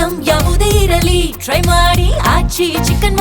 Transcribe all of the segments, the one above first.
Item ಯಾವುದೇ ಇರಲಿ try ಮಾಡಿ ಆಚಿ ಚಿಕನ್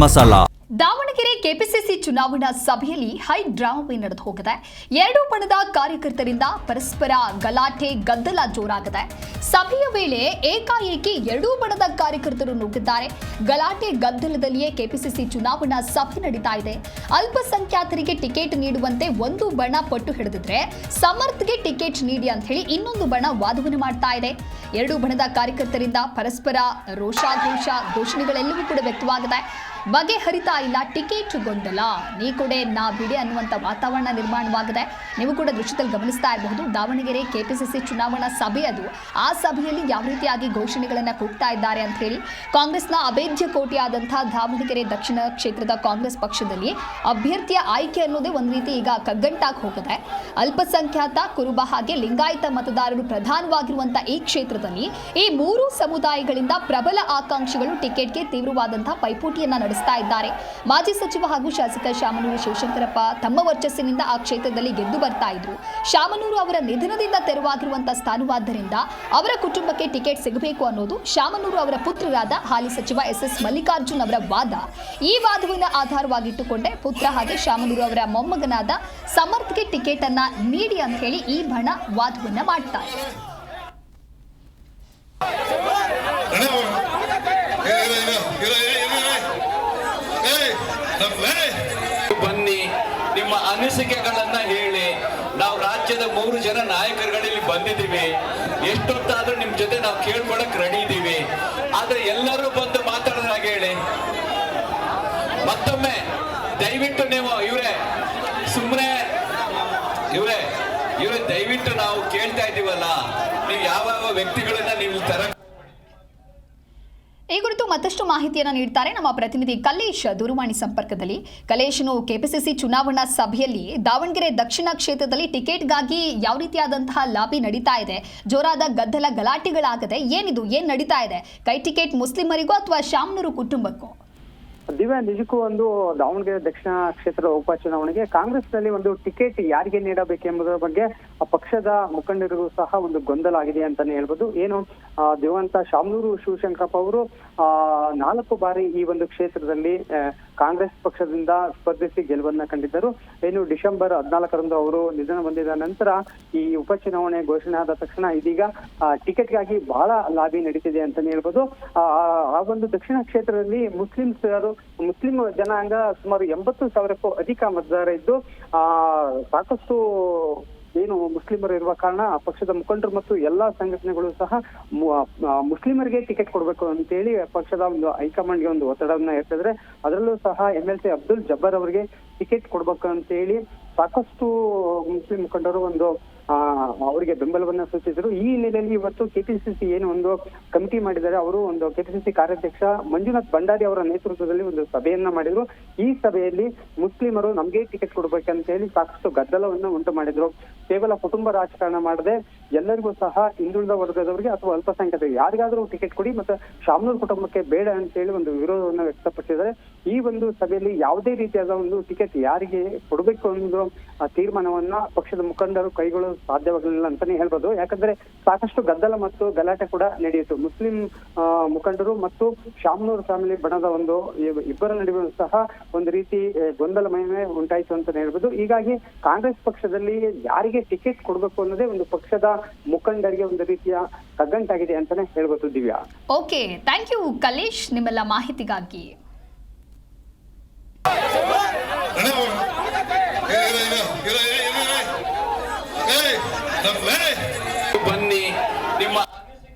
ಮಸಾಲಾ. ದಾವಣಗೆರೆ ಕೆಪಿಸಿಸಿ ಚುನಾವಣಾ ಸಭೆಯಲ್ಲಿ ಹೈ ಡ್ರಾಮಾ ನಡೆದು ಹೋಗಿದೆ. ಎರಡೂ ಬಣದ ಕಾರ್ಯಕರ್ತರಿಂದ ಪರಸ್ಪರ ಗಲಾಟೆ ಗದ್ದಲ ಜೋರಾಗಿದೆ. ಸಭೆಯ ವೇಳೆ ಏಕಾಏಕಿ ಎರಡೂ ಬಣದ ಕಾರ್ಯಕರ್ತರು ನುಗ್ಗಿದ್ದಾರೆ. ಗಲಾಟೆ ಗದ್ದಲದಲ್ಲಿಯೇ ಕೆಪಿಸಿಸಿ ಚುನಾವಣಾ ಸಭೆ ನಡೀತಾ ಇದೆ. ಅಲ್ಪಸಂಖ್ಯಾತರಿಗೆ ಟಿಕೆಟ್ ನೀಡುವಂತೆ ಒಂದು ಬಣ ಪಟ್ಟು ಹಿಡಿದಿದ್ರೆ ಸಮರ್ಥ್ಗೆ ಟಿಕೆಟ್ ನೀಡಿ ಅಂತ ಹೇಳಿ ಇನ್ನೊಂದು ಬಣ ವಾದವನ್ನು ಮಾಡ್ತಾ ಇದೆ. ಎರಡೂ ಬಣದ ಕಾರ್ಯಕರ್ತರಿಂದ ಪರಸ್ಪರ ರೋಷಾಘೋಷ ಘೋಷಣೆಗಳೆಲ್ಲವೂ ಕೂಡ ವ್ಯಕ್ತವಾಗಿದೆ. ಬಗೆಹರಿತಾ ಇಲ್ಲ ಟಿಕೆಟ್ ಗೊಂದಲ, ನೀ ಕೊಡೆ ನಾ ಬಿಡೆ ಅನ್ನುವಂಥ ವಾತಾವರಣ ನಿರ್ಮಾಣವಾಗಿದೆ. ನೀವು ಕೂಡ ದೃಶ್ಯದಲ್ಲಿ ಗಮನಿಸ್ತಾ ಇರಬಹುದು. ದಾವಣಗೆರೆ ಕೆಪಿಸಿಸಿ ಚುನಾವಣಾ ಸಭೆ ಅದು. ಆ ಸಭೆಯಲ್ಲಿ ಯಾವ ರೀತಿಯಾಗಿ ಘೋಷಣೆಗಳನ್ನು ಕೂಗ್ತಾ ಇದ್ದಾರೆ ಅಂತ ಹೇಳಿ ಕಾಂಗ್ರೆಸ್ನ ಅಭೇದ್ಯ ಕೋಟೆಯಾದಂತಹ ದಾವಣಗೆರೆ ದಕ್ಷಿಣ ಕ್ಷೇತ್ರದ ಕಾಂಗ್ರೆಸ್ ಪಕ್ಷದಲ್ಲಿ ಅಭ್ಯರ್ಥಿಯ ಆಯ್ಕೆ ಅನ್ನೋದೇ ಒಂದು ರೀತಿ ಈಗ ಕಗ್ಗಂಟಾಗಿ ಹೋಗಿದೆ. ಅಲ್ಪಸಂಖ್ಯಾತ, ಕುರುಬ ಹಾಗೆ ಲಿಂಗಾಯತ ಮತದಾರರು ಪ್ರಧಾನವಾಗಿರುವಂತಹ ಈ ಕ್ಷೇತ್ರದಲ್ಲಿ ಈ ಮೂರು ಸಮುದಾಯಗಳಿಂದ ಪ್ರಬಲ ಆಕಾಂಕ್ಷಿಗಳು ಟಿಕೆಟ್ಗೆ ತೀವ್ರವಾದಂತಹ ಪೈಪೋಟಿಯನ್ನ ನಡೆಸ್ತಾ ಇದ್ದಾರೆ. ಮಾಜಿ ಸಚಿವ ಹಾಗೂ ಶಾಸಕ ಶಾಮನೂರು ಶಿವಶಂಕರಪ್ಪ ತಮ್ಮ ವರ್ಚಸ್ಸಿನಿಂದ ಆ ಕ್ಷೇತ್ರದಲ್ಲಿ ಗೆದ್ದು ಬರ್ತಾ ಇದ್ರು. ಶಾಮನೂರು ಅವರ ನಿಧನದಿಂದ ತೆರವಾಗಿರುವಂತಹ ಸ್ಥಾನವಾದ್ದರಿಂದ ಅವರ ಕುಟುಂಬಕ್ಕೆ ಟಿಕೆಟ್ ಸಿಗಬೇಕು ಅನ್ನೋದು ಶಾಮನೂರು ಅವರ ಪುತ್ರರಾದ ಹಾಲಿ ಸಚಿವ ಎಸ್ ಮಲ್ಲಿಕಾರ್ಜುನ್ ಅವರ ವಾದ. ಈ ವಾದವನ್ನು ಆಧಾರವಾಗಿಟ್ಟುಕೊಂಡೇ ಪುತ್ರ ಹಾಗೆ ಶಾಮನೂರು ಅವರ ಮೊಮ್ಮಗನಾದ ಸಮರ್ಥ್ಗೆ ಟಿಕೆಟ್ ಅನ್ನ ನೀಡಿ ಅಂತ ಹೇಳಿ ಈ ಬಣ ವಾದವನ್ನ ಮಾಡ್ತಾರೆ. ಬನ್ನಿ, ನಿಮ್ಮ ಅನಿಸಿಕೆಗಳನ್ನ ಹೇಳಿ. ನಾವು ರಾಜ್ಯದ 3 ಜನ ನಾಯಕರುಗಳಲ್ಲಿ ಬಂದಿದ್ದೀವಿ. ಎಷ್ಟೊತ್ತಾದ್ರೂ ನಿಮ್ ಜೊತೆ ನಾವು ಕೇಳ್ಕೊಳಕ್ ರೆಡಿ ಇದ್ದೀವಿ. ಆದ್ರೆ ಎಲ್ಲರೂ ಬಂದು ಮಾತಾಡೋದಾಗಿ ಹೇಳಿ. ಮತ್ತೊಮ್ಮೆ ದಯವಿಟ್ಟು ನೀವು ಇವ್ರೆ ದಯವಿಟ್ಟು ನಾವು ಕೇಳ್ತಾ ಇದ್ದೀವಲ್ಲ, ನೀವು ಯಾವ ವ್ಯಕ್ತಿಗಳನ್ನ ನೀವು ತರ. ಈ ಕುರಿತು ಮತ್ತಷ್ಟು ಮಾಹಿತಿಯನ್ನು ನೀಡ್ತಾರೆ ನಮ್ಮ ಪ್ರತಿನಿಧಿ ಕಲೇಶ್ ದೂರವಾಣಿ ಸಂಪರ್ಕದಲ್ಲಿ. ಕಲೇಶ್ನು ಕೆಪಿಸಿಸಿ ಚುನಾವಣಾ ಸಭೆಯಲ್ಲಿ ದಾವಣಗೆರೆ ದಕ್ಷಿಣ ಕ್ಷೇತ್ರದಲ್ಲಿ ಟಿಕೆಟ್ಗಾಗಿ ಯಾವ ರೀತಿಯಾದಂತಹ ಲಾಬಿ ನಡೀತಾ ಇದೆ, ಜೋರಾದ ಗದ್ದಲ ಗಲಾಟೆಗಳಾಗದೆ, ಏನ್ ನಡೀತಾ ಇದೆ? ಕೈ ಟಿಕೆಟ್ ಮುಸ್ಲಿಮರಿಗೂ ಅಥವಾ ಶಾಮನೂರು ಕುಟುಂಬಕ್ಕೂ? ದಿವ್ಯಾ, ನಿಜಕ್ಕೂ ಒಂದು ದಾವಣಗೆರೆ ದಕ್ಷಿಣ ಕ್ಷೇತ್ರದ ಉಪಚುನಾವಣೆಗೆ ಕಾಂಗ್ರೆಸ್ನಲ್ಲಿ ಒಂದು ಟಿಕೆಟ್ ಯಾರಿಗೆ ನೀಡಬೇಕೆಂಬುದರ ಬಗ್ಗೆ ಪಕ್ಷದ ಮುಖಂಡರಿಗೂ ಸಹ ಒಂದು ಗೊಂದಲ ಆಗಿದೆ ಅಂತಾನೆ ಹೇಳ್ಬೋದು. ಏನು ದಿವಂತ ಶಾಮನೂರು ಶಿವಶಂಕರಪ್ಪ ಅವರು 4 ಬಾರಿ ಈ ಒಂದು ಕ್ಷೇತ್ರದಲ್ಲಿ ಕಾಂಗ್ರೆಸ್ ಪಕ್ಷದಿಂದ ಸ್ಪರ್ಧಿಸಿ ಗೆಲುವನ್ನ ಕಂಡಿದ್ದರು. ಏನು ಡಿಸೆಂಬರ್ 14ರಂದು ಅವರು ನಿಧನ ಹೊಂದಿದ ನಂತರ ಈ ಉಪಚುನಾವಣೆ ಘೋಷಣೆ ಆದ ತಕ್ಷಣ ಇದೀಗ ಟಿಕೆಟ್ಗಾಗಿ ಬಹಳ ಲಾಬಿ ನಡೀತಿದೆ ಅಂತಾನೆ ಹೇಳ್ಬೋದು. ಆ ಒಂದು ದಕ್ಷಿಣ ಕ್ಷೇತ್ರದಲ್ಲಿ ಮುಸ್ಲಿಂ ಜನಾಂಗ ಸುಮಾರು 80,000ಕ್ಕೂ ಅಧಿಕ ಮತದಾರ ಇದ್ದು ಸಾಕಷ್ಟು ಏನು ಮುಸ್ಲಿಮರು ಇರುವ ಕಾರಣ ಪಕ್ಷದ ಮುಖಂಡರು ಮತ್ತು ಎಲ್ಲಾ ಸಂಘಟನೆಗಳು ಸಹ ಮುಸ್ಲಿಮರಿಗೆ ಟಿಕೆಟ್ ಕೊಡಬೇಕು ಅಂತೇಳಿ ಪಕ್ಷದ ಒಂದು ಹೈಕಮಾಂಡ್ಗೆ ಒಂದು ಒತ್ತಡವನ್ನ ಇರ್ತಿದ್ರೆ, ಅದರಲ್ಲೂ ಸಹ MLC ಅಬ್ದುಲ್ ಜಬ್ಬಾರ್ ಅವರಿಗೆ ಟಿಕೆಟ್ ಕೊಡ್ಬೇಕು ಅಂತ ಹೇಳಿ ಸಾಕಷ್ಟು ಮುಸ್ಲಿಂ ಮುಖಂಡರು ಒಂದು ಅವರಿಗೆ ಬೆಂಬಲವನ್ನ ಸೂಚಿಸಿದರು. ಈ ಹಿನ್ನೆಲೆಯಲ್ಲಿ ಇವತ್ತು ಕೆಪಿಸಿಸಿ ಏನು ಒಂದು ಕಮಿಟಿ ಮಾಡಿದ್ದಾರೆ, ಅವರು ಒಂದು ಕೆಪಿಸಿಸಿ ಕಾರ್ಯಾಧ್ಯಕ್ಷ ಮಂಜುನಾಥ್ ಭಂಡಾರಿ ಅವರ ನೇತೃತ್ವದಲ್ಲಿ ಒಂದು ಸಭೆಯನ್ನ ಮಾಡಿದ್ರು. ಈ ಸಭೆಯಲ್ಲಿ ಮುಸ್ಲಿಮರು ನಮ್ಗೆ ಟಿಕೆಟ್ ಕೊಡ್ಬೇಕಂತ ಹೇಳಿ ಸಾಕಷ್ಟು ಗದ್ದಲವನ್ನ ಉಂಟು ಮಾಡಿದ್ರು. ಕೇವಲ ಕುಟುಂಬ ರಾಜಕಾರಣ ಮಾಡದೆ ಎಲ್ಲರಿಗೂ ಸಹ ಹಿಂದುಳಿದ ವರ್ಗದವರಿಗೆ ಅಥವಾ ಅಲ್ಪಸಂಖ್ಯಾತರಿಗೆ ಯಾರಿಗಾದ್ರೂ ಟಿಕೆಟ್ ಕೊಡಿ, ಮತ್ತೆ ಶಾಮನೂರು ಕುಟುಂಬಕ್ಕೆ ಬೇಡ ಅಂತ ಹೇಳಿ ಒಂದು ವಿರೋಧವನ್ನ ವ್ಯಕ್ತಪಡಿಸಿದ್ದಾರೆ. ಈ ಒಂದು ಸಭೆಯಲ್ಲಿ ಯಾವುದೇ ರೀತಿಯಾದ ಒಂದು ಟಿಕೆಟ್ ಯಾರಿಗೆ ಕೊಡಬೇಕು ಅನ್ನೋ ತೀರ್ಮಾನವನ್ನ ಪಕ್ಷದ ಮುಖಂಡರು ಕೈಗೊಳ್ಳಲು ಸಾಧ್ಯವಾಗಲಿಲ್ಲ ಅಂತಾನೆ ಹೇಳ್ಬೋದು. ಯಾಕಂದ್ರೆ ಸಾಕಷ್ಟು ಗದ್ದಲ ಮತ್ತು ಗಲಾಟೆ ಕೂಡ ನಡೆಯಿತು. ಮುಸ್ಲಿಂ ಮುಖಂಡರು ಮತ್ತು ಶಾಮನೂರು ಫ್ಯಾಮಿಲಿ ಬಣದ ಒಂದು ಇಬ್ಬರ ನಡುವೆ ಸಹ ಒಂದು ರೀತಿ ಗೊಂದಲಮಯ ಉಂಟಾಯಿತು ಅಂತಾನೆ ಹೇಳ್ಬೋದು. ಹೀಗಾಗಿ ಕಾಂಗ್ರೆಸ್ ಪಕ್ಷದಲ್ಲಿ ಯಾರಿಗೆ ಟಿಕೆಟ್ ಕೊಡಬೇಕು ಅನ್ನೋದೇ ಒಂದು ಪಕ್ಷದ ಮುಖಂಡರಿಗೆ ಒಂದು ರೀತಿಯ ಕಗ್ಗಂಟಾಗಿದೆ ಅಂತಾನೆ ಹೇಳ್ಬೋದು. Divya, okay, thank you Kalesh ನಿಮ್ಮೆಲ್ಲ ಮಾಹಿತಿಗಾಗಿ. ಬನ್ನಿ,